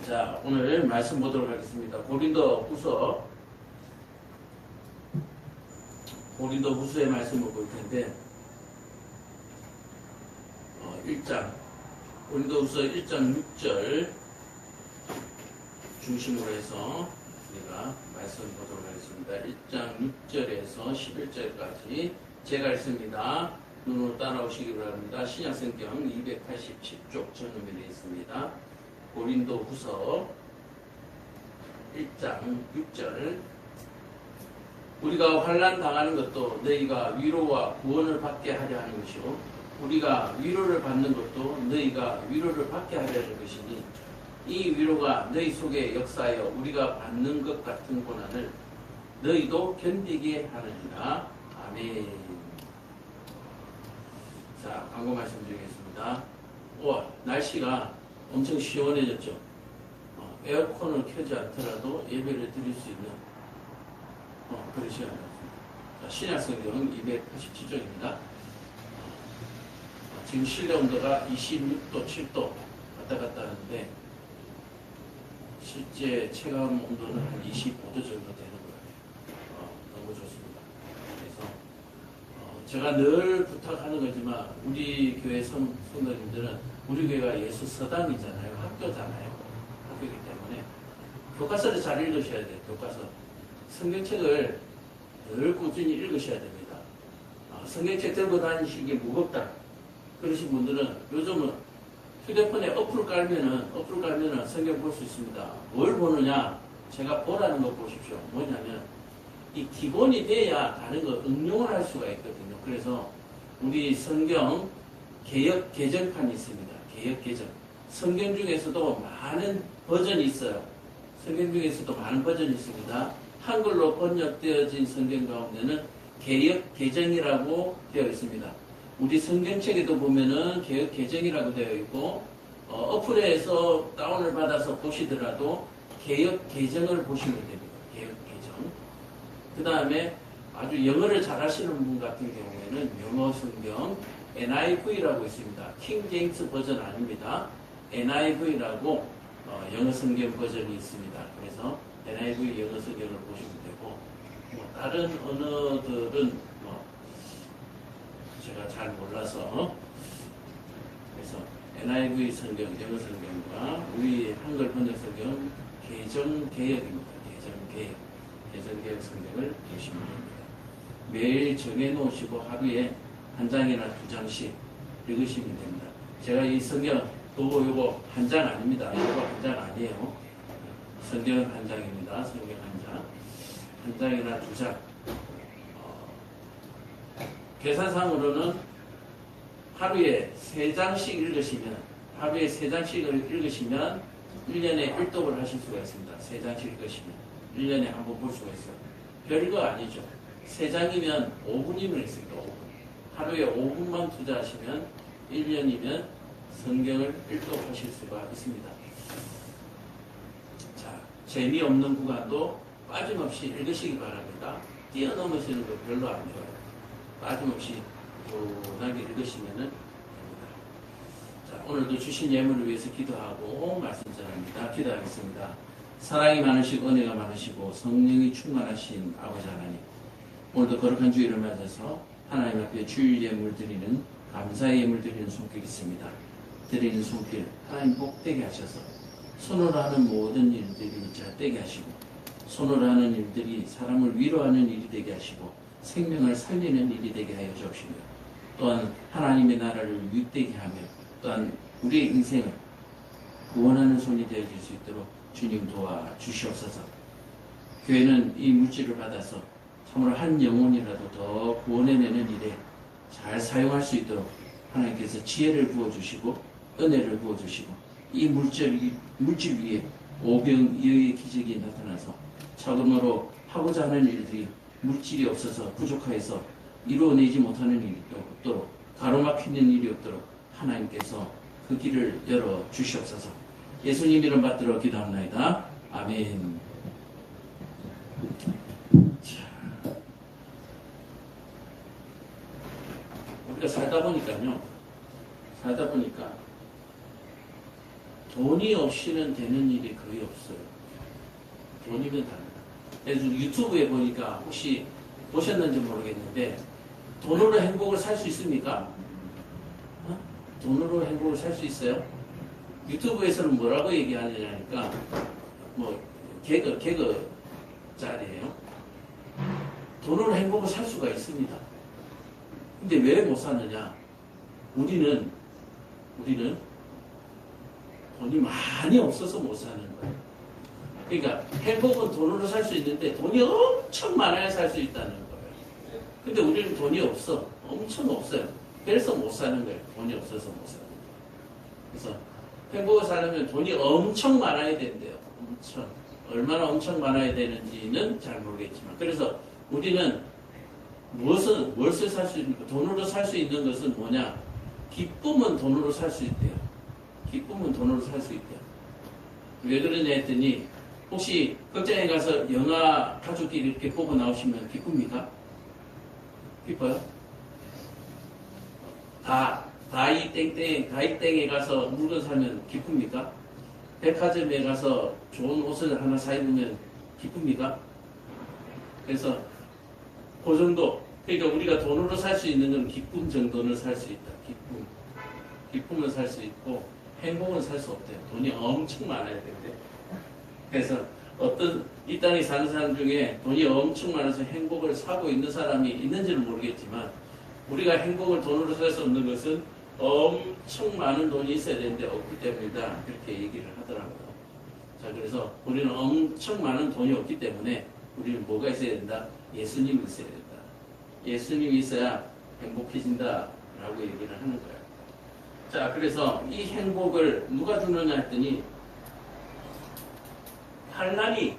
자, 오늘 말씀 보도록 하겠습니다. 고린도후서의 말씀을 볼 텐데, 고린도후서 1장 6절 중심으로 해서 우리가 말씀 보도록 하겠습니다. 1장 6절에서 11절까지 제가 읽습니다. 눈으로 따라오시기 바랍니다. 신약성경 287쪽 전음에 되어 있습니다. 고린도후서 1장 6절 우리가 환난 당하는 것도 너희가 위로와 구원을 받게 하려 하는 것이요 우리가 위로를 받는 것도 너희가 위로를 받게 하려 하는 것이니 이 위로가 너희 속에 역사하여 우리가 받는 것 같은 고난을 너희도 견디게 하느니라. 아멘. 자, 광고 말씀드리겠습니다. 날씨가 엄청 시원해졌죠. 에어컨을 켜지 않더라도 예배를 드릴 수 있는 그런 시간이었습니다. 신약성경 287쪽입니다. 지금 실내 온도가 26도, 7도 왔다 갔다 하는데 실제 체감 온도는 한 25도 정도 되는 거예요. 너무 좋습니다. 그래서 제가 늘 부탁하는 거지만 우리 교회 성도님들은 우리 교회가 예수 서당이잖아요. 학교잖아요. 학교이기 때문에 교과서를 잘 읽으셔야 돼요. 교과서. 성경책을 늘 꾸준히 읽으셔야 됩니다. 성경책 들고 다니시기 무겁다. 그러신 분들은 요즘은 휴대폰에 어플을 깔면은 성경 볼 수 있습니다. 뭘 보느냐? 제가 보라는 거 보십시오. 뭐냐면 이 기본이 돼야 다른 거 응용을 할 수가 있거든요. 그래서 우리 성경 개역 개정판이 있습니다. 개역 개정. 성경 중에서도 많은 버전이 있어요. 성경 중에서도 많은 버전이 있습니다. 한글로 번역되어진 성경 가운데는 개역 개정이라고 되어 있습니다. 우리 성경책에도 보면은 개역 개정이라고 되어 있고 어플에서 다운을 받아서 보시더라도 개역 개정을 보시면 됩니다. 개역 개정. 그 다음에 아주 영어를 잘하시는 분 같은 경우에는 영어 성경 NIV라고 있습니다. 킹 제임스 버전 아닙니다. NIV라고 영어 성경 버전이 있습니다. 그래서 NIV 영어 성경을 보시면 되고 다른 언어들은 제가 잘 몰라서 그래서 NIV 성경, 영어 성경과 우리 한글 번역 성경 개정 개역입니다. 개정 개역 성경을 보시면 됩니다. 매일 정해 놓으시고 하루에 한 장이나 두 장씩 읽으시면 됩니다. 제가 이 성경 요거 한 장 아닙니다. 요거 한 장 아니에요. 성경 한 장입니다. 성경 한 장. 한 장이나 두 장. 계산상으로는 하루에 세 장씩 읽으시면 1년에 1독을 하실 수가 있습니다. 세 장씩 읽으시면 1년에 한 번 볼 수가 있어요. 별거 아니죠. 세 장이면 5분이면 있습니다. 5분. 하루에 5분만 투자하시면 1년이면 성경을 1독 하실 수가 있습니다. 자, 재미없는 구간도 빠짐없이 읽으시기 바랍니다. 뛰어넘으시는 거 별로 안 좋아요. 빠짐없이 꾸준하게 읽으시면 됩니다. 자, 오늘도 주신 예물을 위해서 기도하고 말씀 전합니다. 기도하겠습니다. 사랑이 많으시고 은혜가 많으시고 성령이 충만하신 아버지 하나님, 오늘도 거룩한 주일을 맞아서 하나님 앞에 주일 예물 드리는 감사의 예물 드리는 손길 있습니다. 드리는 손길 하나님 복되게 하셔서 손으로 하는 모든 일들이 잘되게 하시고 손으로 하는 일들이 사람을 위로하는 일이 되게 하시고 생명을 살리는 일이 되게 하여 주옵시며 또한 하나님의 나라를 유익되게 하며 또한 우리의 인생을 구원하는 손이 되어질 수 있도록 주님 도와주시옵소서. 교회는 이 물질을 받아서 참으로 한 영혼이라도 더 구원해내는 일에 잘 사용할 수 있도록 하나님께서 지혜를 부어주시고 은혜를 부어주시고 이 물질 위에 오병이어의 기적이 나타나서 자금으로 하고자 하는 일들이 물질이 없어서 부족해서 이루어내지 못하는 일이 없도록 가로막히는 일이 없도록 하나님께서 그 길을 열어주시옵소서. 예수님 이름 받들어 기도합니다. 아멘. 우리가 살다 보니까 돈이 없이는 되는 일이 거의 없어요. 돈이면 답니다. 그래서 유튜브에 보니까 혹시 보셨는지 모르겠는데 돈으로 행복을 살 수 있습니까? 돈으로 행복을 살 수 있어요? 유튜브에서는 뭐라고 얘기하느냐니까 뭐 개그 짤이에요. 돈으로 행복을 살 수가 있습니다. 근데 왜 못 사느냐? 우리는 돈이 많이 없어서 못 사는 거예요. 그러니까 행복은 돈으로 살 수 있는데 돈이 엄청 많아야 살 수 있다는 거예요. 근데 우리는 돈이 없어. 엄청 없어요. 그래서 못 사는 거예요. 돈이 없어서 못 사는 거예요. 그래서 행복을 살려면 돈이 엄청 많아야 된대요. 엄청. 얼마나 엄청 많아야 되는지는 잘 모르겠지만. 그래서 우리는 무엇을 살 수 있는, 돈으로 살 수 있는 것은 뭐냐? 기쁨은 돈으로 살 수 있대요. 기쁨은 돈으로 살 수 있대요. 왜 그러냐 했더니, 혹시 극장에 가서 영화 가족끼리 이렇게 보고 나오시면 기쁩니까? 기뻐요? 다이땡에 가서 물건 사면 기쁩니까? 백화점에 가서 좋은 옷을 하나 사 입으면 기쁩니까? 그래서 그 정도. 그러니까 우리가 돈으로 살 수 있는 건 기쁨 정도는 살 수 있다. 기쁨은 살 수 있고 행복은 살 수 없대요. 돈이 엄청 많아야 된대. 그래서 이 땅에 사는 사람 중에 돈이 엄청 많아서 행복을 사고 있는 사람이 있는지는 모르겠지만 우리가 행복을 돈으로 살 수 없는 것은 엄청 많은 돈이 있어야 되는데 없기 때문이다. 그렇게 얘기를 하더라고요. 자, 그래서 우리는 엄청 많은 돈이 없기 때문에 우리는 뭐가 있어야 된다? 예수님이 있어야 된다. 예수님이 있어야 행복해진다. 라고 얘기를 하는 거예요. 자, 그래서 이 행복을 누가 주느냐 했더니 환란이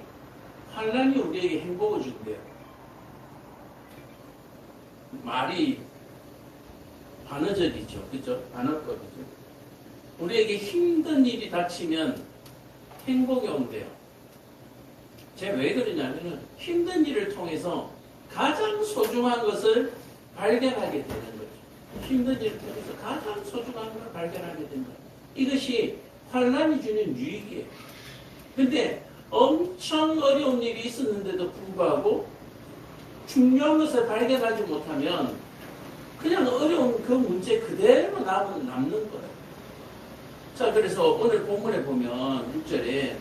우리에게 행복을 준대요. 말이 반어절이죠. 그죠? 반어법이죠. 우리에게 힘든 일이 닥치면 행복이 온대요. 제가 왜 그러냐면은 힘든 일을 통해서 가장 소중한 것을 발견하게 되는 거죠. 힘든 일을 통해서 가장 소중한 걸 발견하게 된다. 이것이 환란이 주는 유익이에요. 근데 엄청 어려운 일이 있었는데도 불구하고 중요한 것을 발견하지 못하면 그냥 어려운 그 문제 그대로 남는 거예요. 자, 그래서 오늘 본문에 보면 6절에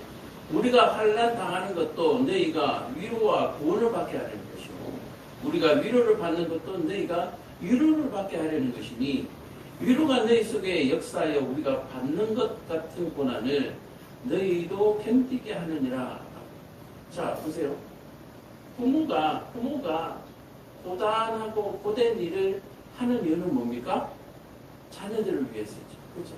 우리가 환난 당하는 것도 너희가 위로와 구원을 받게 하려는 것이고 우리가 위로를 받는 것도 너희가 위로를 받게 하려는 것이니 위로가 너희 속에 역사하여 우리가 받는 것 같은 고난을 너희도 견디게 하느니라. 자, 보세요. 부모가 고단하고 고된 일을 하는 이유는 뭡니까? 자녀들을 위해서죠. 그렇죠?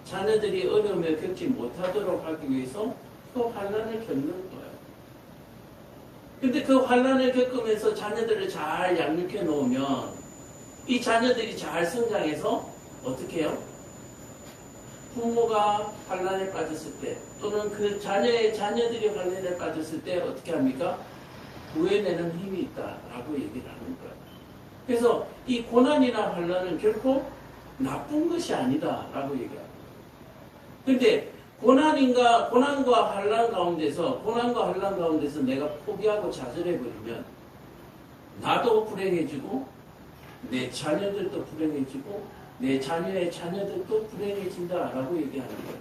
자녀들이 어려움을 겪지 못하도록 하기 위해서 그 환난을 겪는 거예요. 근데 그 환난을 겪으면서 자녀들을 잘 양육해 놓으면 이 자녀들이 잘 성장해서 어떻게 해요? 부모가 환난에 빠졌을 때 또는 그 자녀들이 환난에 빠졌을 때 어떻게 합니까? 구해내는 힘이 있다라고 얘기를 하는 거예요. 그래서 이 고난이나 환난은 결코 나쁜 것이 아니다라고 얘기합니다. 근데 고난과 환난 가운데서 내가 포기하고 좌절해버리면 나도 불행해지고 내 자녀들도 불행해지고 내 자녀의 자녀들도 불행해진다라고 얘기하는 거예요.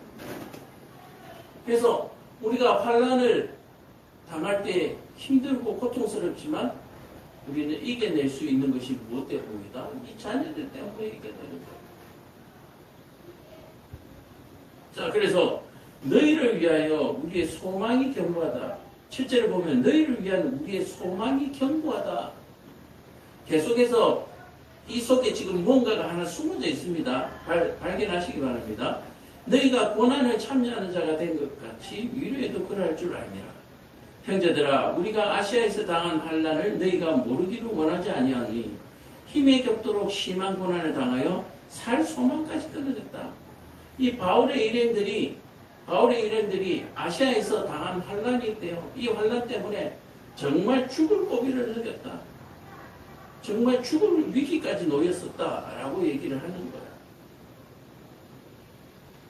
그래서 우리가 환난을 당할 때 힘들고 고통스럽지만 우리는 이겨낼 수 있는 것이 무엇 때문이다? 이 자녀들 때문에 이겨내는 거예요. 자, 그래서 너희를 위하여 우리의 소망이 견고하다. 7절을 보면 너희를 위한 우리의 소망이 견고하다. 계속해서 이 속에 지금 뭔가가 하나 숨어져 있습니다. 발견하시기 바랍니다. 너희가 고난을 참여하는 자가 된 것 같이 위로에도 그럴 줄 알미라. 형제들아, 우리가 아시아에서 당한 환난을 너희가 모르기를 원하지 아니하니 힘에 겹도록 심한 고난을 당하여 살 소망까지 끊어졌다. 이 바울의 일행들이 아시아에서 당한 환난이 있대요. 이 환난 때문에 정말 죽을 고비를 느꼈다. 정말 죽을 위기까지 놓였었다라고 얘기를 하는 거예요.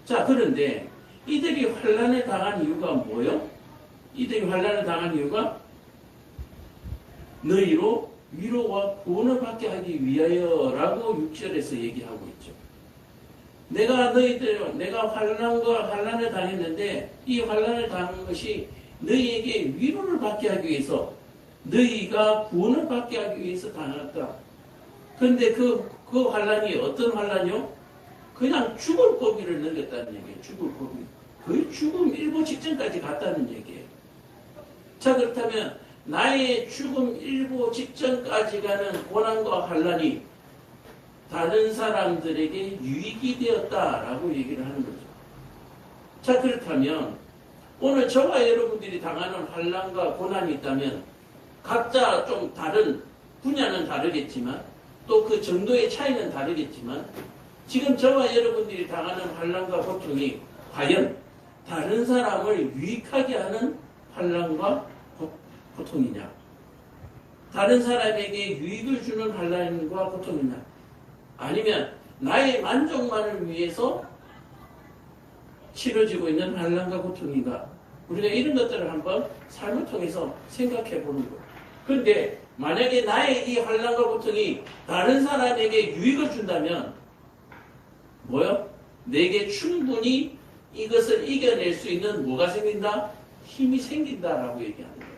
자, 그런데 이들이 환난을 당한 이유가 뭐요? 이들이 환난을 당한 이유가 너희로 위로와 구원을 받게 하기 위하여라고 6절에서 얘기하고 있죠. 내가 환난을 당했는데 이 환난을 당한 것이 너희에게 위로를 받게 하기 위해서, 너희가 구원을 받게 하기 위해서 당했다. 그런데 그 환난이 어떤 환난이요? 그냥 죽을 고비를 넘겼다는 얘기예요. 죽을 고비. 거의 죽음 일보 직전까지 갔다는 얘기예요. 자, 그렇다면 나의 죽음 일보 직전까지 가는 고난과 환난이 다른 사람들에게 유익이 되었다라고 얘기를 하는 거죠. 자, 그렇다면 오늘 저와 여러분들이 당하는 환난과 고난이 있다면 각자 좀 다른 분야는 다르겠지만 또 그 정도의 차이는 다르겠지만 지금 저와 여러분들이 당하는 환난과 고통이 과연 다른 사람을 유익하게 하는 환난과 고통이냐, 다른 사람에게 유익을 주는 환난과 고통이냐, 아니면 나의 만족만을 위해서 치러지고 있는 환난과 고통인가, 우리가 이런 것들을 한번 삶을 통해서 생각해 보는 거예요. 그런데 만약에 나의 이 환난과 고통이 다른 사람에게 유익을 준다면 뭐요? 내게 충분히 이것을 이겨낼 수 있는 뭐가 생긴다? 힘이 생긴다라고 얘기하는 거예요.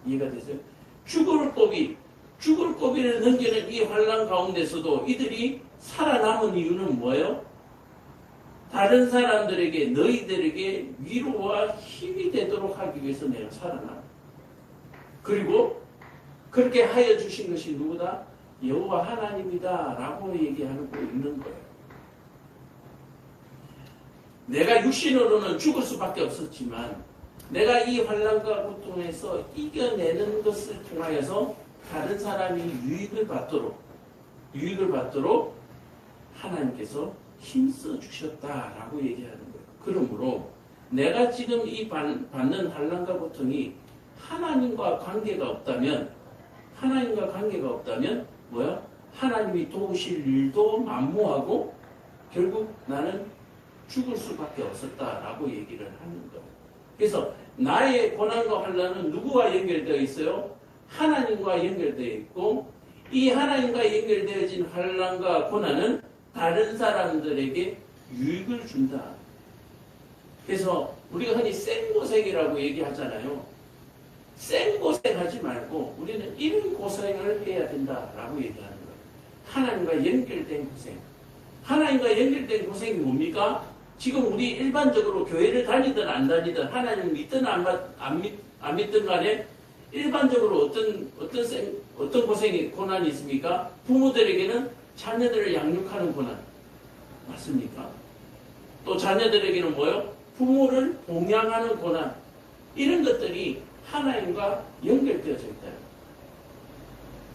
이해가 되세요? 죽을 고비를 넘기는 이 환난 가운데서도 이들이 살아남은 이유는 뭐예요? 다른 사람들에게, 너희들에게 위로와 힘이 되도록 하기 위해서 내가 살아남아. 그리고 그렇게 하여 주신 것이 누구다? 여호와 하나님이다 라고 얘기하고 있는 거예요. 내가 육신으로는 죽을 수밖에 없었지만 내가 이 환난과 고통에서 이겨내는 것을 통하여서 다른 사람이 유익을 받도록 하나님께서 힘써 주셨다라고 얘기하는 거예요. 그러므로 내가 지금 이 받는 환난과 고통이 하나님과 관계가 없다면 뭐야? 하나님이 도우실 일도 만무하고 결국 나는 죽을 수밖에 없었다라고 얘기를 하는 거예요. 그래서 나의 고난과 환난은 누구와 연결되어 있어요? 하나님과 연결되어 있고, 이 하나님과 연결되어진 환난과 고난은 다른 사람들에게 유익을 준다. 그래서 우리가 흔히 생고생이라고 얘기하잖아요. 생고생하지 말고 우리는 이런 고생을 해야 된다라고 얘기하는 거예요. 하나님과 연결된 고생. 하나님과 연결된 고생이 뭡니까? 지금 우리 일반적으로 교회를 다니든 안 다니든 하나님을 믿든 안 믿든 간에 일반적으로 어떤 고난이 있습니까? 부모들에게는 자녀들을 양육하는 고난. 맞습니까? 또 자녀들에게는 뭐요? 부모를 봉양하는 고난. 이런 것들이 하나님과 연결되어져 있다.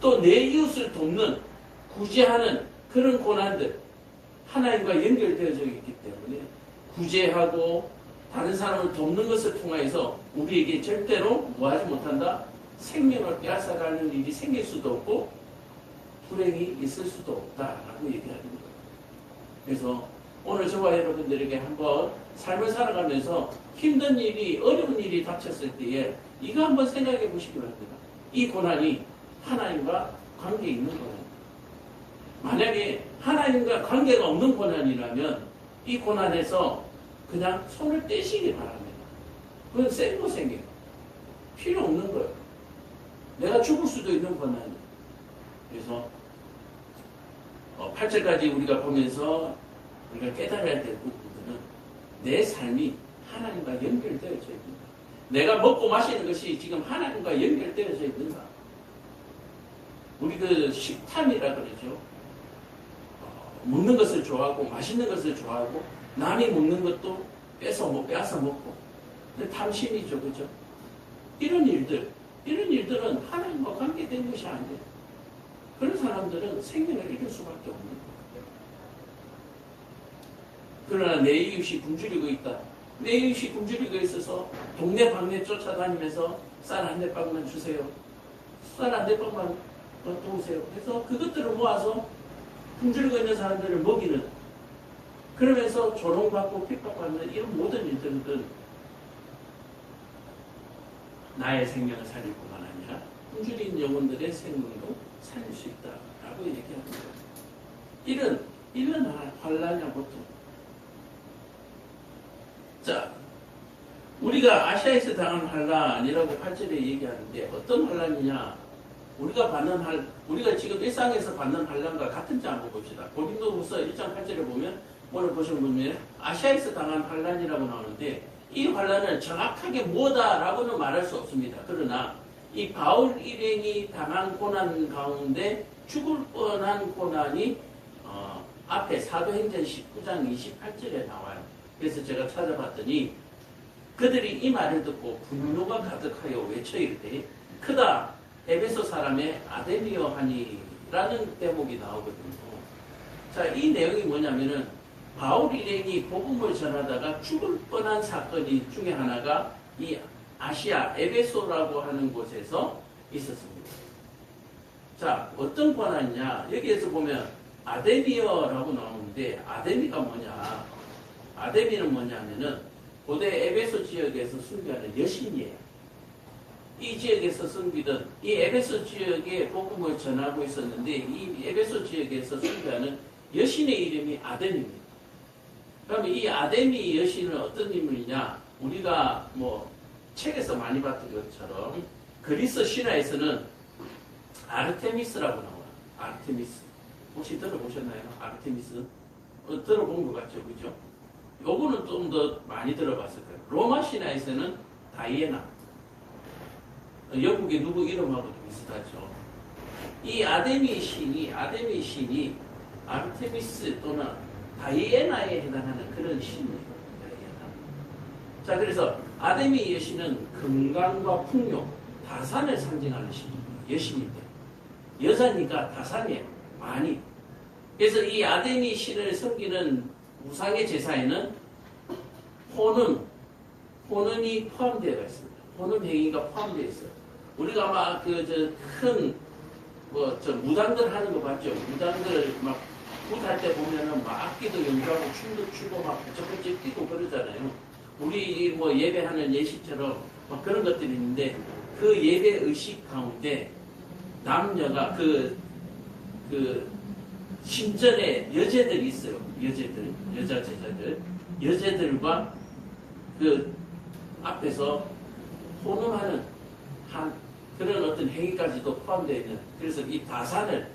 또 내 이웃을 돕는, 구제하는 그런 고난들. 하나님과 연결되어져 있기 때문에 구제하고 다른 사람을 돕는 것을 통해서 우리에게 절대로 뭐하지 못한다? 생명을 빼앗아가는 일이 생길 수도 없고 불행이 있을 수도 없다라고 얘기하는 거예요. 그래서 오늘 저와 여러분들에게 한번 삶을 살아가면서 힘든 일이, 어려운 일이 닥쳤을 때에 이거 한번 생각해 보시기 바랍니다. 이 고난이 하나님과 관계 있는 고난. 만약에 하나님과 관계가 없는 고난이라면 이 고난에서 그냥 손을 떼시기 바랍니다. 그건 생고생이에요. 필요 없는 거예요. 내가 죽을 수도 있는 고난이에요. 그래서 8절까지 우리가 보면서 우리가 깨달아야 될 부분은 내 삶이 하나님과 연결되어져 있는가. 내가 먹고 마시는 것이 지금 하나님과 연결되어져 있는가. 우리 그 식탐이라 그러죠. 먹는 것을 좋아하고 맛있는 것을 좋아하고 남이 먹는 것도 빼앗아 먹고. 근데 탐심이죠. 그죠? 이런 일들은 하나님과 관계된 것이 아니에요. 그런 사람들은 생명을 잃을 수밖에 없는 거예요. 그러나 내 이웃이 굶주리고 있다. 내 이웃이 굶주리고 있어서 동네 방네 쫓아다니면서 쌀 한 대빵만 주세요. 쌀 한 대빵만 도우세요. 그래서 그것들을 모아서 굶주리고 있는 사람들을 먹이는 그러면서 조롱받고 핍박받는 이런 모든 일들은 나의 생명을 살릴 뿐만 아니라 굶주린 영혼들의 생명도 살릴 수 있다라고 얘기하는 거예요. 이런 환란이야 보통. 자, 우리가 아시아에서 당한 환란이라고 8절에 얘기하는데 어떤 환란이냐? 우리가 지금 일상에서 받는 환란과 같은지 한번 봅시다. 고린도후서 1장 8절에 보면 오늘 보시면 아시아에서 당한 환란이라고 나오는데 이 환란을 정확하게 뭐다라고는 말할 수 없습니다. 그러나 이 바울 일행이 당한 고난 가운데 죽을 뻔한 고난이 앞에 사도행전 19장 28절에 나와요. 그래서 제가 찾아봤더니 그들이 이 말을 듣고 분노가 가득하여 외쳐 이르되 크다 에베소 사람의 아데미어 하니라는 대목이 나오거든요. 자, 이 내용이 뭐냐면은 바울 일행이 복음을 전하다가 죽을 뻔한 사건이 중에 하나가 이 아시아 에베소라고 하는 곳에서 있었습니다. 자, 어떤 고난이냐? 여기에서 보면 아데미어라고 나오는데 아데미가 뭐냐? 아데미는 뭐냐면은 고대 에베소 지역에서 숭배하는 여신이에요. 이 지역에서 섬기던 이 에베소 지역에 복음을 전하고 있었는데 이 에베소 지역에서 숭배하는 여신의 이름이 아데미입니다. 그러면 이 아데미 여신은 어떤 인물이냐? 우리가 뭐 책에서 많이 봤던 것처럼 그리스 신화에서는 아르테미스라고 나와요. 아르테미스. 혹시 들어보셨나요? 아르테미스? 들어본 것 같죠? 그죠? 요거는 좀 더 많이 들어봤을 거예요. 로마 신화에서는 다이애나. 영국의 누구 이름하고도 비슷하죠. 이 아데미 신이 아르테미스 또는 다이애나에 해당하는 그런 신이에요. 자, 그래서 아데미 여신은 건강과 풍요, 다산을 상징하는 여신인데 여자니까 다산이에요. 많이. 그래서 이 아데미 신을 섬기는 우상의 제사에는 혼은이 포함되어 있습니다. 혼은 행위가 포함되어 있어요. 우리가 막 무당들 하는 거 봤죠? 무당들 막 굿할 때 보면은 막 악기도 연주하고 춤도 추고 막 부쩍부쩍 뛰고 그러잖아요. 우리 뭐 예배하는 예식처럼 막 그런 것들이 있는데 그 예배 의식 가운데 남녀가 그 신전에 여제들이 있어요. 여자 제자들. 여제들과 그 앞에서 혼음하는 그런 어떤 행위까지도 포함되어 있는, 그래서 이 다산을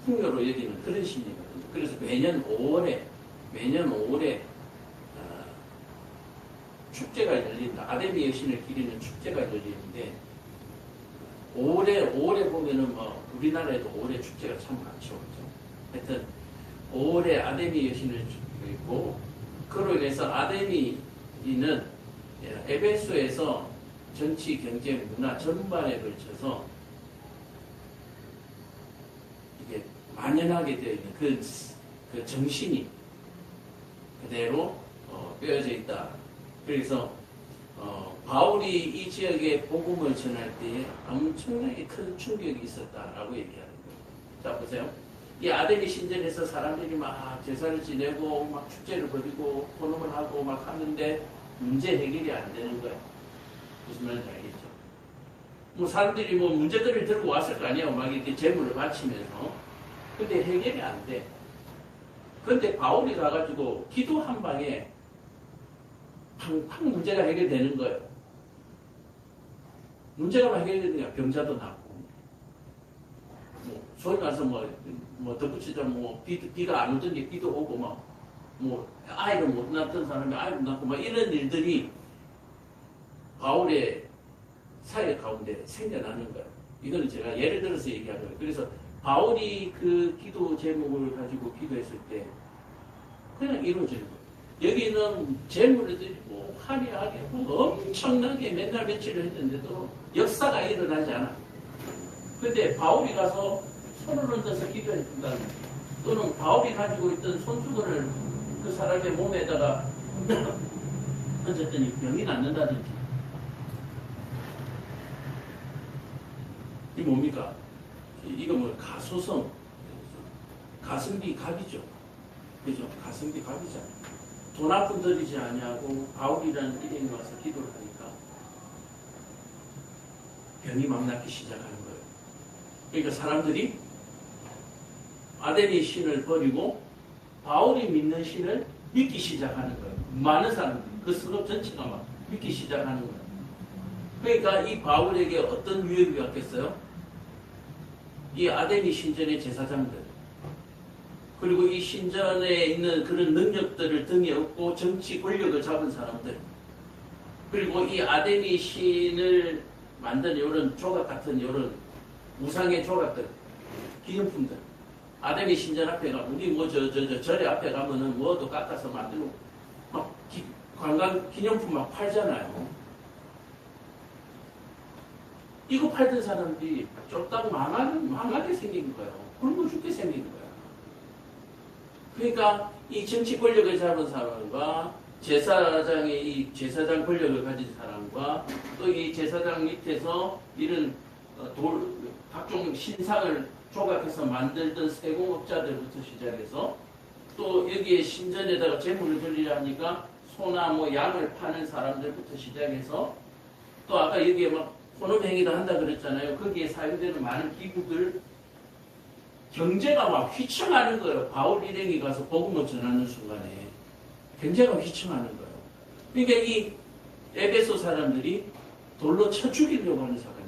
풍요로 여기는 그런 신이거든요. 그래서 매년 5월에 축제가 열린다. 아데미 여신을 기리는 축제가 열리는데 5월에 보면은 뭐 우리나라에도 5월에 축제가 참 많죠. 그렇죠? 하여튼 5월에 아데미 여신을 기리고 있고, 그로 인해서 아데미는 에베소에서 정치, 경제, 문화 전반에 걸쳐서 이게 만연하게 되어 있는 그 정신이 그대로 빼어져 있다. 그래서 바울이 이 지역에 복음을 전할 때에 엄청나게 큰 충격이 있었다라고 얘기하는 거예요. 자, 보세요. 이 아데미 신전에서 사람들이 막 제사를 지내고 막 축제를 벌이고 혼음을 하고 막 하는데 문제 해결이 안 되는 거예요. 무슨 말인지 알겠죠? 뭐 사람들이 뭐 문제들을 들고 왔을 거 아니에요. 막 이렇게 재물을 바치면서. 근데 해결이 안 돼. 근데 바울이 가가지고 기도 한 방에 팡팡 문제가 해결되는 거예요. 문제가 해결되니까 병자도 낫고, 뭐 소위 말해서 뭐 덧붙이자면 비가 안 오더니 비도 오고 뭐 아이를 못 낳던 사람이 아이를 낳고 막 이런 일들이 바울의 사회 가운데 생겨나는 거예요. 이거는 제가 예를 들어서 얘기하는 거예요. 그래서 바울이 그 기도 제목을 가지고 기도했을 때 그냥 이루어지는 거예요. 여기는 재물을 드리고 화려하게 엄청나게 맨날 며칠을 했는데도 역사가 일어나지 않아. 근데 바울이 가서 손을 얹어서 기도했다. 또는 바울이 가지고 있던 손수건을 그 사람의 몸에다가 얹었더니 병이 낫는다든지. 이 뭡니까? 이거 뭐 가소성, 가성비 갑이죠. 그죠? 가성비 갑이잖아요. 돈 한 푼 들이지 아니하고 바울이라는 일행이 와서 기도를 하니까 병이 막 낫기 시작하는 거예요. 그러니까 사람들이 아데미 신을 버리고 바울이 믿는 신을 믿기 시작하는 거예요. 많은 사람들이 그 성읍 전체가 막 믿기 시작하는 거예요. 그러니까 이 바울에게 어떤 위협이 왔겠어요? 이 아데미 신전의 제사장들, 그리고 이 신전에 있는 그런 능력들을 등에 업고 정치 권력을 잡은 사람들, 그리고 이 아데미 신을 만든 이런 조각 같은 이런 우상의 조각들, 기념품들, 아데미 신전 앞에 가 우리 뭐 절에 앞에 가면은 뭐도 깎아서 만들고 막 관광 기념품 막 팔잖아요. 이거 팔던 사람들이 쫄딱 망하게 생긴 거예요. 굶어 죽게 생긴 거예요. 그러니까 이 정치 권력을 잡은 사람과 제사장의 이 제사장 권력을 가진 사람과 또 이 제사장 밑에서 이런 각종 신상을 조각해서 만들던 세공업자들부터 시작해서 또 여기에 신전에다가 재물을 드리려 하니까 소나 뭐 양을 파는 사람들부터 시작해서 또 아까 여기에 막 혼업행위도 한다 그랬잖아요. 거기에 사용되는 많은 기구들 경제가 막 휘청하는 거예요. 바울 일행이 가서 복음을 전하는 순간에 경제가 휘청하는 거예요. 그러니까 이 에베소 사람들이 돌로 쳐 죽이려고 하는 사람이에요.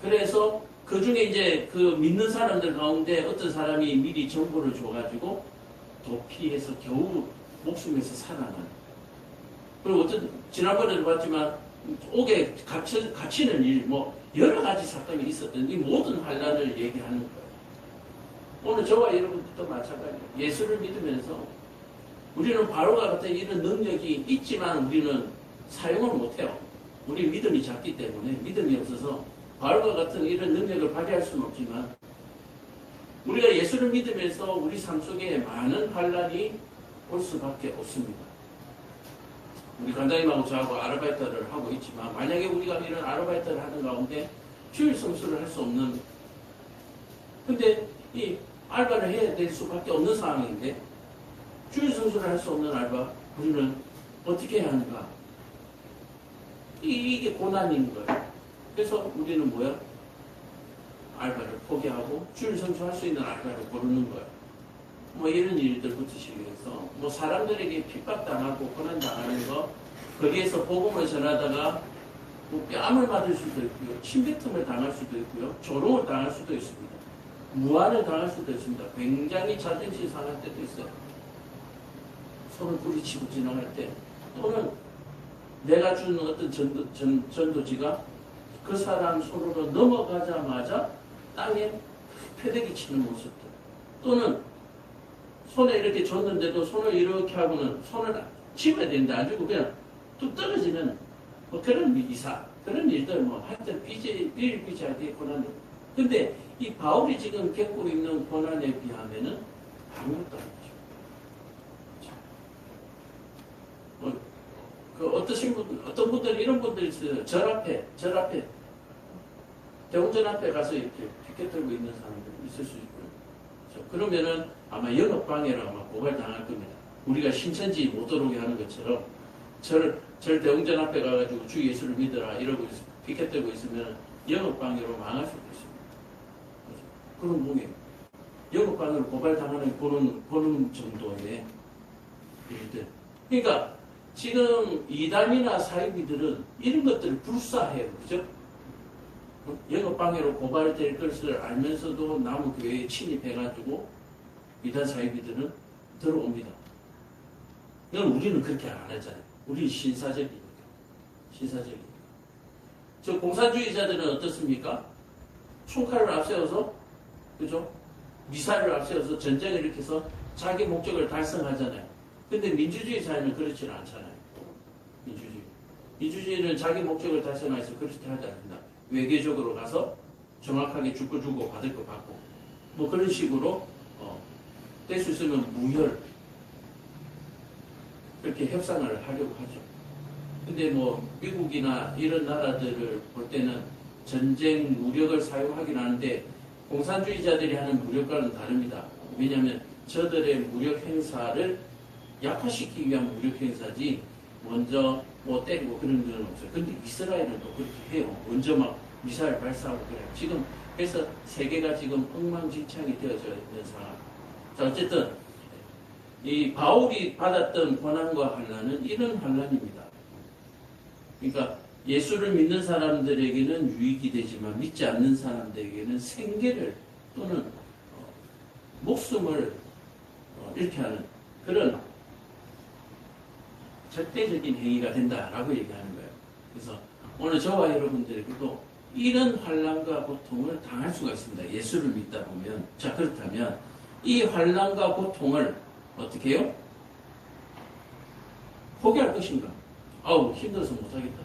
그래서 그 중에 이제 그 믿는 사람들 가운데 어떤 사람이 미리 정보를 줘가지고 도피해서 겨우 목숨에서 살아나는. 그리고 지난번에도 봤지만 옥에 갇히는 일, 뭐 여러 가지 사건이 있었던 이 모든 환란을 얘기하는 거예요. 오늘 저와 여러분들도 마찬가지예요. 예수를 믿으면서 우리는 바울과 같은 이런 능력이 있지만 우리는 사용을 못해요. 우리 믿음이 작기 때문에 믿음이 없어서 바울과 같은 이런 능력을 발휘할 수는 없지만 우리가 예수를 믿으면서 우리 삶 속에 많은 환란이 올 수밖에 없습니다. 우리 관장님하고 저하고 아르바이트를 하고 있지만 만약에 우리가 이런 아르바이트를 하는 가운데 주일 성수를 할 수 없는, 근데 이 알바를 해야 될 수밖에 없는 상황인데 주일 성수를 할 수 없는 알바, 우리는 어떻게 해야 하는가? 이게 고난인 거예요. 그래서 우리는 뭐야? 알바를 포기하고 주일 성수할 수 있는 알바를 고르는 거예요. 뭐 이런 일들부터 시작해서 뭐 사람들에게 핍박당하고 고난당하는 거, 거기에서 복음을 전하다가 뭐 뺨을 맞을 수도 있고요, 침뱉음을 당할 수도 있고요, 조롱을 당할 수도 있습니다. 무한을 당할 수도 있습니다. 굉장히 자존심 상할 때도 있어요. 손을 부딪히고 지나갈 때, 또는 내가 준 어떤 전도지가 그 사람 손으로 넘어가자마자 땅에 패대기 치는 모습들, 또는 손에 이렇게 줬는데도 손을 이렇게 하고는 손을 집어야 되는데 안 주고 그냥 뚝 떨어지는 뭐 그런 그런 일들 뭐 하여튼 비일비재하게 고난들. 근데 이 바울이 지금 겪고 있는 고난에 비하면은 아무것도 아니죠. 어떤 분들 이런 분들이 있어요. 절 앞에 대웅전 앞에 가서 이렇게 피켓 들고 있는 사람들이 있을 수 있고요. 그러면은 아마 영업방해로 아마 고발당할 겁니다. 우리가 신천지 못 들어오게 하는 것처럼 절 대웅전 앞에 가가지고 주 예수를 믿어라 이러고 피켓 들고 있으면 영업방해로 망할 수도 있습니다. 그럼 뭐예요? 영업방해로 고발당하는 그런 정도의 일들. 그러니까 지금 이단이나 사이비들은 이런 것들을 불사해요. 그죠? 영업방해로 고발될 것을 알면서도 남의 교회에 침입해가지고 이단 사이비들은 들어옵니다. 이건 우리는 그렇게 안 하잖아요. 우리는 신사적이니까. 저 공산주의자들은 어떻습니까? 총칼을 앞세워서, 그죠? 미사일을 앞세워서 전쟁을 일으켜서 자기 목적을 달성하잖아요. 근데 민주주의 사회는 그렇지는 않잖아요. 민주주의는 자기 목적을 달성해서 그렇게 하지 않는다. 외교적으로 가서 정확하게 줄 거 주고 받을 거 받고 뭐 그런 식으로 될 수 있으면 무혈 그렇게 협상을 하려고 하죠. 근데 뭐 미국이나 이런 나라들을 볼 때는 전쟁 무력을 사용하긴 하는데 공산주의자들이 하는 무력과는 다릅니다. 왜냐하면 저들의 무력 행사를 약화시키기 위한 무력 행사지 먼저 뭐 때리고 그런 건 없어요. 근데 이스라엘은 또 그렇게 해요. 먼저 막 미사일 발사하고 그래요. 지금 그래서 세계가 지금 엉망진창이 되어져 있는 상황. 자, 어쨌든 이 바울이 받았던 고난과 환난은 이런 환난입니다. 그러니까 예수를 믿는 사람들에게는 유익이 되지만 믿지 않는 사람들에게는 생계를 또는 목숨을 잃게 하는 그런 절대적인 행위가 된다라고 얘기하는 거예요. 그래서 오늘 저와 여러분들에게도 이런 환난과 고통을 당할 수가 있습니다. 예수를 믿다 보면. 자, 그렇다면 이 환난과 고통을 어떻게 해요? 포기할 것인가? 아우, 힘들어서 못하겠다.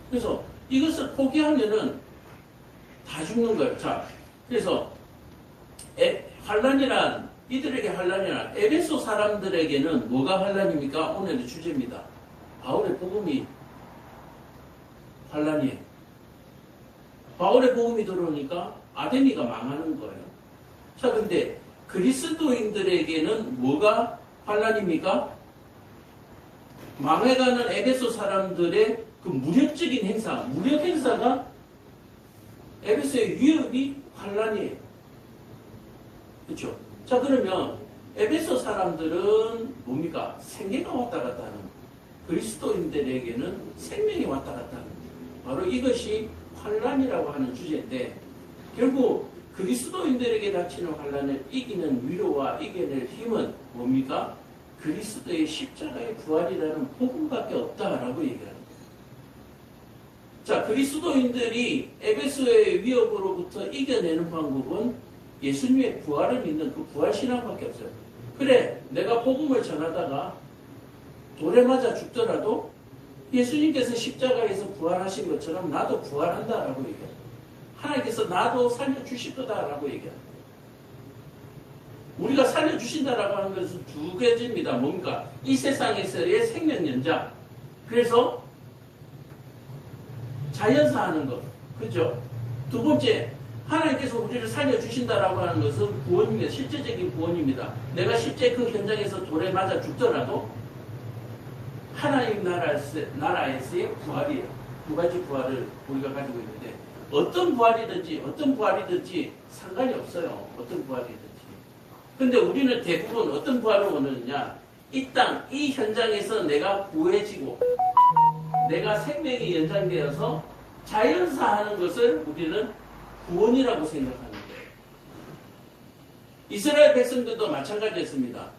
그래서 이것을 포기하면은 다 죽는 거예요. 자, 그래서 환난이란 이들에게 환난이란 에베소 사람들에게는 뭐가 환난입니까? 오늘의 주제입니다. 바울의 복음이 환난이에요. 바울의 복음이 들어오니까 아데미가 망하는 거예요. 자, 근데 그리스도인들에게는 뭐가 환난입니까? 망해가는 에베소 사람들의 그 무력적인 행사, 무력 행사가 에베소의 위협이 환난이에요. 그렇죠? 자, 그러면 에베소 사람들은 뭡니까? 생계가 왔다 갔다 하는 거예요. 그리스도인들에게는 생명이 왔다 갔다 하는 거예요. 바로 이것이 환난이라고 하는 주제인데 결국 그리스도인들에게 닥치는 환난을 이기는 위로와 이겨낼 힘은 뭡니까? 그리스도의 십자가의 부활이라는 복음밖에 없다라고 얘기합니다. 자, 그리스도인들이 에베소의 위협으로부터 이겨내는 방법은 예수님의 부활을 믿는 그 부활신앙밖에 없어요. 그래, 내가 복음을 전하다가 돌에 맞아 죽더라도 예수님께서 십자가에서 부활하신 것처럼 나도 부활한다라고 얘기해요. 하나님께서 나도 살려주실 거다라고 얘기합니다. 우리가 살려주신다라고 하는 것은 두 가지입니다. 뭔가 이 세상에서의 생명 연장. 그래서 자연사하는 것. 그죠? 두 번째, 하나님께서 우리를 살려주신다라고 하는 것은 구원입니다. 실제적인 구원입니다. 내가 실제 그 현장에서 돌에 맞아 죽더라도 하나님 나라에서의 부활이에요. 두 가지 부활을 우리가 가지고 있는데 어떤 부활이든지 상관이 없어요. 어떤 부활이든지. 근데 우리는 대부분 어떤 부활을 원하느냐? 이 땅, 이 현장에서 내가 구해지고 내가 생명이 연장되어서 자연사하는 것을 우리는 구원이라고 생각하는 거예요. 이스라엘 백성들도 마찬가지였습니다.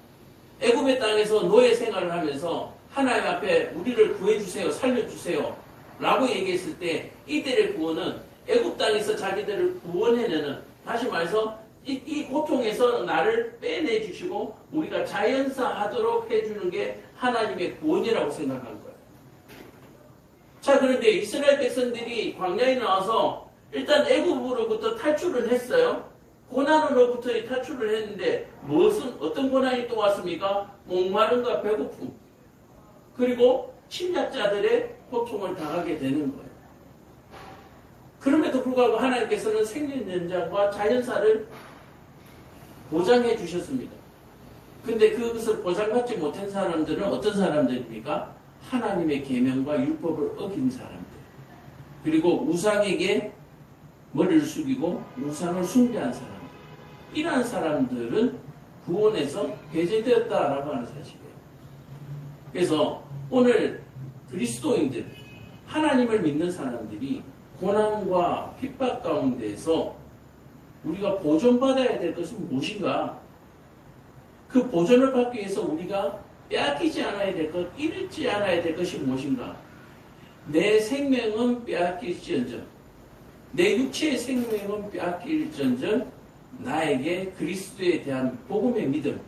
애굽의 땅에서 노예 생활을 하면서 하나님 앞에 우리를 구해주세요, 살려주세요 라고 얘기했을 때 이들의 구원은 애굽 땅에서 자기들을 구원해내는, 다시 말해서 이 고통에서 나를 빼내주시고 우리가 자연사하도록 해주는 게 하나님의 구원이라고 생각한 거예요. 자, 그런데 이스라엘 백성들이 광야에 나와서 일단 애굽으로부터 탈출을 했어요. 고난으로부터 탈출을 했는데 어떤 고난이 또 왔습니까? 목마름과 배고픔, 그리고 침략자들의 고통을 당하게 되는 거예요. 그럼에도 불구하고 하나님께서는 생명 연장과 자연사를 보장해 주셨습니다. 근데 그것을 보장받지 못한 사람들은 어떤 사람들입니까? 하나님의 계명과 율법을 어긴 사람들. 그리고 우상에게 머리를 숙이고 우상을 숭배한 사람들. 이러한 사람들은 구원에서 배제되었다라고 하는 사실이에요. 그래서 오늘 그리스도인들, 하나님을 믿는 사람들이 고난과 핍박 가운데에서 우리가 보존받아야 될 것은 무엇인가? 그 보존을 받기 위해서 우리가 빼앗기지 않아야 될 것, 잃지 않아야 될 것이 무엇인가? 내 생명은 빼앗길지언정, 내 육체의 생명은 빼앗길지언정, 나에게 그리스도에 대한 복음의 믿음,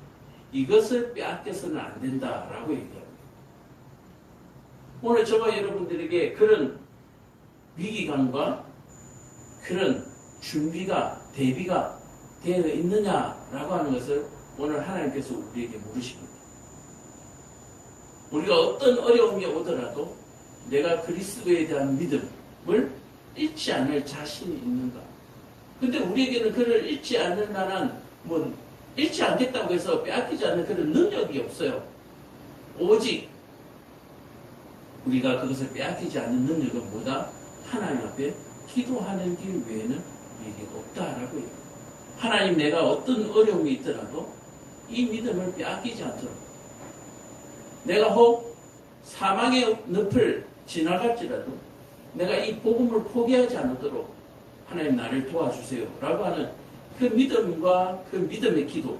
이것을 빼앗겨서는 안 된다라고 얘기합니다. 오늘 저와 여러분들에게 그런 위기감과 그런 준비가, 대비가 되어 있느냐라고 하는 것을 오늘 하나님께서 우리에게 물으십니다. 우리가 어떤 어려움이 오더라도 내가 그리스도에 대한 믿음을 잃지 않을 자신이 있는가? 근데 우리에게는 그를 잃지 않을 만한, 잃지 않겠다고 해서 빼앗기지 않는 그런 능력이 없어요. 오직 우리가 그것을 빼앗기지 않는 능력은 뭐다? 하나님 앞에 기도하는 길 외에는 우리에게 없다라고 해요. 하나님, 내가 어떤 어려움이 있더라도 이 믿음을 빼앗기지 않도록, 내가 혹 사망의 늪을 지나갈지라도 내가 이 복음을 포기하지 않도록 하나님 나를 도와주세요 라고 하는 그 믿음과 그 믿음의 기도,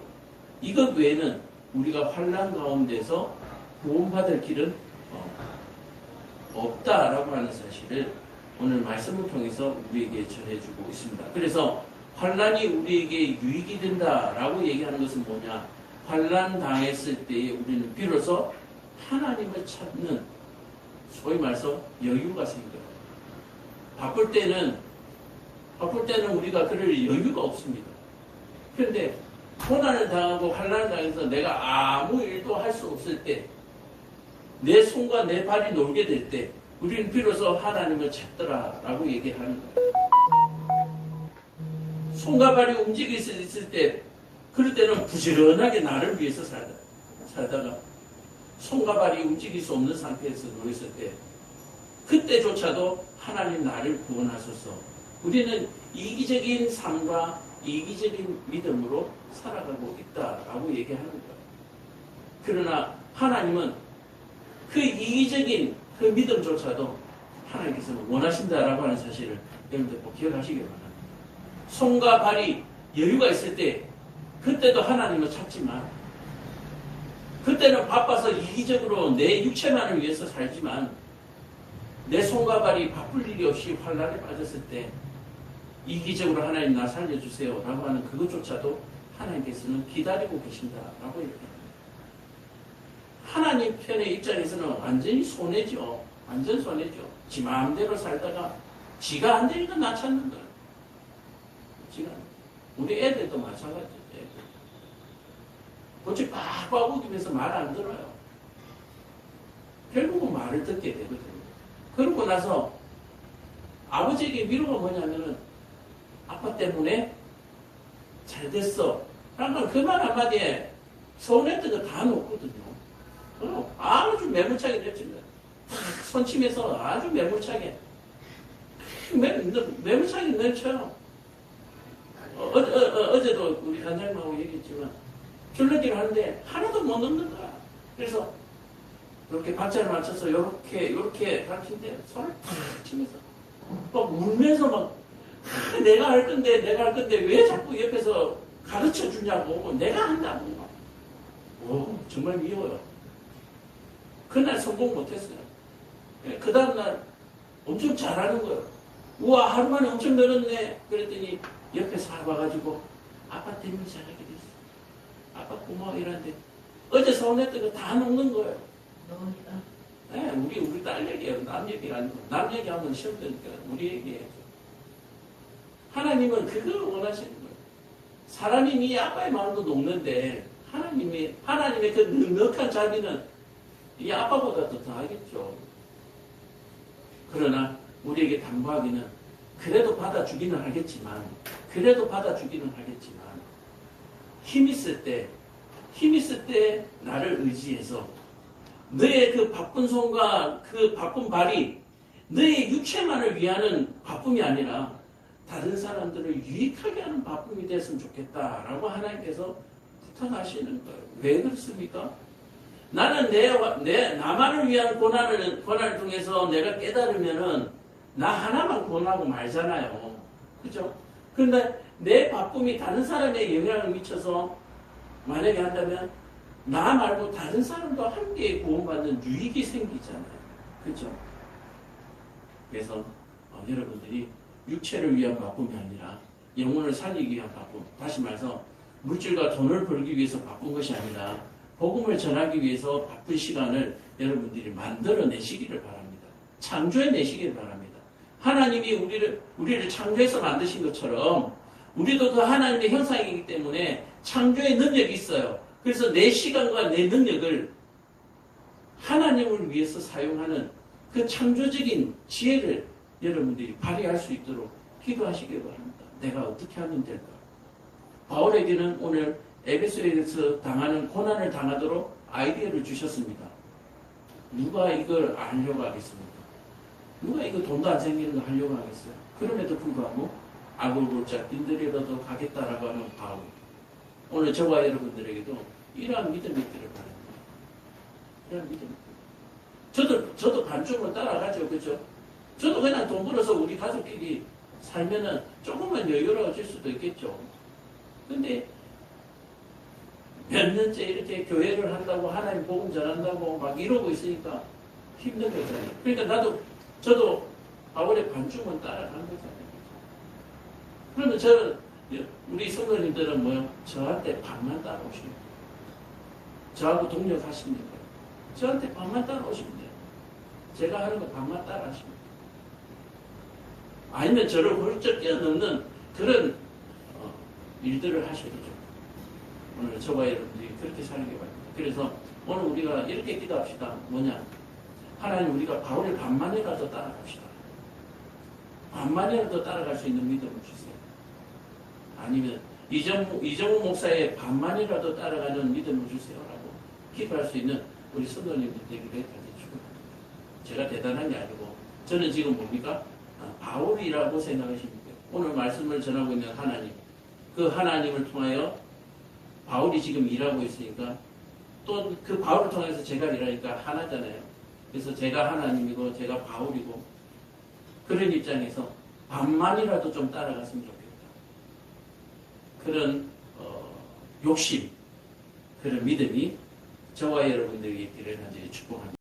이것 외에는 우리가 환난 가운데서 구원받을 길은 없다라고 하는 사실을 오늘 말씀을 통해서 우리에게 전해주고 있습니다. 그래서 환난이 우리에게 유익이 된다라고 얘기하는 것은 뭐냐? 환난 당했을 때에 우리는 비로소 하나님을 찾는, 소위 말해서 여유가 생겨요. 바쁠 때는 우리가 그럴 여유가 없습니다. 그런데 고난을 당하고 환난을 당해서 내가 아무 일도 할 수 없을 때, 내 손과 내 발이 놀게 될 때 우리는 비로소 하나님을 찾더라라고 얘기하는 거예요. 손과 발이 움직일 수 있을 때, 그럴 때는 부지런하게 나를 위해서 살다가 손과 발이 움직일 수 없는 상태에서 누워있을 때, 그때조차도 하나님 나를 구원하소서. 우리는 이기적인 삶과 이기적인 믿음으로 살아가고 있다라고 얘기하는 거예요. 그러나 하나님은 그 이기적인 그 믿음조차도 하나님께서는 원하신다라고 하는 사실을 여러분들 꼭 기억하시기 바랍니다. 손과 발이 여유가 있을 때 그때도 하나님을 찾지만, 그때는 바빠서 이기적으로 내 육체만을 위해서 살지만, 내 손과 발이 바쁠 일이 없이 환난에 빠졌을 때 이기적으로 하나님 나 살려주세요 라고 하는 그것조차도 하나님께서는 기다리고 계신다라고 얘기합니다. 하나님 편의 입장에서는 완전히 손해죠. 완전 손해죠. 지 마음대로 살다가 지가 안 되니까 나 찾는 거예요. 우리 애들도 마찬가지죠. 고치 빡빡 우기면서 말 안 들어요. 결국은 말을 듣게 되거든요. 그러고 나서 아버지에게 위로가 뭐냐면은, 아빠 때문에 잘 됐어 라는 그 말 한마디에 서운했던 거 다 놓거든요. 아주 매몰차게 됐지. 손침해서 아주 매몰차게 넘쳐요. 어제도 우리 간장님하고 얘기했지만, 줄넘기를 하는데 하나도 못 넘는 거야. 그래서 이렇게 박자를 맞춰서 이렇게 가르치는데 손을 탁 치면서 막 울면서 막, 내가 할 건데 왜 자꾸 옆에서 가르쳐 주냐고, 내가 한다고. 정말 미워요. 그날 성공 못했어요. 그 다음날 엄청 잘하는 거예요. 우와, 하루 만에 엄청 늘었네. 그랬더니 옆에서 와가지고, 아빠 때문에 잘하게 됐어. 아빠 고마워 이러는데, 어제 서운했던 거 다 녹는 거예요. 너무니다. 네, 우리 딸 얘기예요. 남 얘기가 아니고. 남 얘기하면 시험되니까 우리 얘기예요. 하나님은 그걸 원하시는 거예요. 사람이 네 아빠의 마음도 녹는데, 하나님의 그 넉넉한 자비는 이 아빠보다 더 더하겠죠. 그러나 우리에게 당부하기는, 그래도 받아주기는 하겠지만, 힘 있을 때 나를 의지해서 너의 그 바쁜 손과 그 바쁜 발이 너의 육체만을 위하는 바쁨이 아니라 다른 사람들을 유익하게 하는 바쁨이 됐으면 좋겠다라고 하나님께서 부탁하시는 거예요. 왜 그렇습니까? 나는 나만을 위한 고난을 통해서 내가 깨달으면은 나 하나만 고난하고 말잖아요. 그죠? 그런데 내 바쁨이 다른 사람에 영향을 미쳐서 만약에 한다면 나 말고 다른 사람도 함께 구원받는 유익이 생기잖아요. 그죠? 그래서 여러분들이 육체를 위한 바쁨이 아니라 영혼을 살리기 위한 바쁨, 다시 말해서 물질과 돈을 벌기 위해서 바쁜 것이 아니라 복음을 전하기 위해서 바쁜 시간을 여러분들이 만들어내시기를 바랍니다. 창조해내시기를 바랍니다. 하나님이 우리를 창조해서 만드신 것처럼 우리도 그 하나님의 형상이기 때문에 창조의 능력이 있어요. 그래서 내 시간과 내 능력을 하나님을 위해서 사용하는 그 창조적인 지혜를 여러분들이 발휘할 수 있도록 기도하시기 바랍니다. 내가 어떻게 하면 될까? 바울에게는 오늘 에베소에서 당하는 고난을 당하도록 아이디어를 주셨습니다. 누가 이걸 알려고 하겠습니까? 누가 이거 돈도 안 생기는 거 하려고 하겠어요? 그럼에도 불구하고 악을 골짜 빈들이라도 가겠다라고 하는 바울. 오늘 저와 여러분들에게도 이러한 믿음이 있기를 바랍니다. 이러한 믿음. 저도 반쪽으로 따라가죠. 그죠? 저도 그냥 돈 벌어서 우리 가족끼리 살면은 조금만 여유로워질 수도 있겠죠. 근데 몇 년째 이렇게 교회를 한다고 하나님 복음 전한다고 막 이러고 있으니까 힘든 거잖아요. 그러니까 저도 바울의 반죽은 따라간 거잖아요. 그러면 우리 성도님들은 뭐요? 저한테 반만 따라오시면 돼요. 저하고 동력하시면 돼요. 저한테 반만 따라오시면 돼요. 제가 하는 거 반만 따라하시면 돼요. 아니면 저를 훌쩍 뛰어넘는 그런 일들을 하셔야 되죠. 오늘 저와 여러분들이 그렇게 사는 게 바랍니다. 그래서 오늘 우리가 이렇게 기도합시다. 뭐냐? 하나님 우리가 바울의 반만이라도 따라갑시다. 반만이라도 따라갈 수 있는 믿음을 주세요. 아니면 이정우 목사의 반만이라도 따라가는 믿음을 주세요라고 기도할 수 있는 우리 성도님들 되기를 축원합니다. 제가 대단한 게 아니고 저는 지금 뭡니까? 바울이라고 생각하십니까? 오늘 말씀을 전하고 있는 하나님, 그 하나님을 통하여 바울이 지금 일하고 있으니까 또 그 바울을 통해서 제가 일하니까 하나잖아요. 그래서 제가 하나님이고 제가 바울이고 그런 입장에서 반만이라도 좀 따라갔으면 좋겠다. 그런 욕심, 그런 믿음이 저와 여러분들에게 있기를 간절히 축복합니다.